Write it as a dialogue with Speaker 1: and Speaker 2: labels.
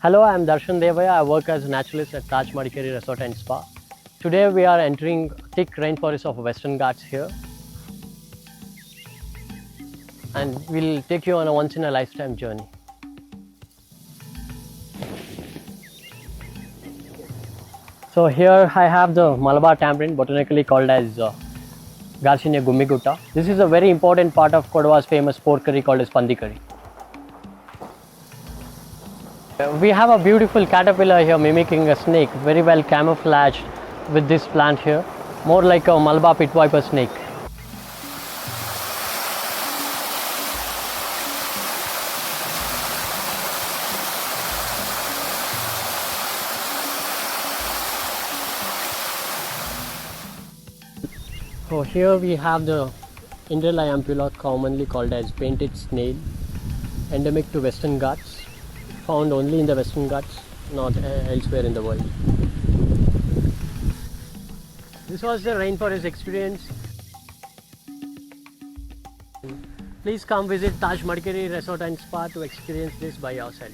Speaker 1: Hello, I am Darshan Devaya. I work as a naturalist at Thrush Madikeri Resort and Spa. Today we are entering thick rainforest of Western Ghats here, and we'll take you on a once in a lifetime journey. So here I have the Malabar tamarind, botanically called as Garcinia gummigutta. This is a very important part of Kodwa's famous pork curry called as pandi curry. We have a beautiful caterpillar here mimicking a snake, very well camouflaged with this plant here, more like a Malabar pit viper snake. So here we have the Indrelai ampulla, commonly called as painted snail, endemic to Western Ghats, found only in the Western Ghats, not elsewhere in the world. This was the rainforest experience. Please come visit Thrush Madikeri Resort and Spa to experience this by yourself.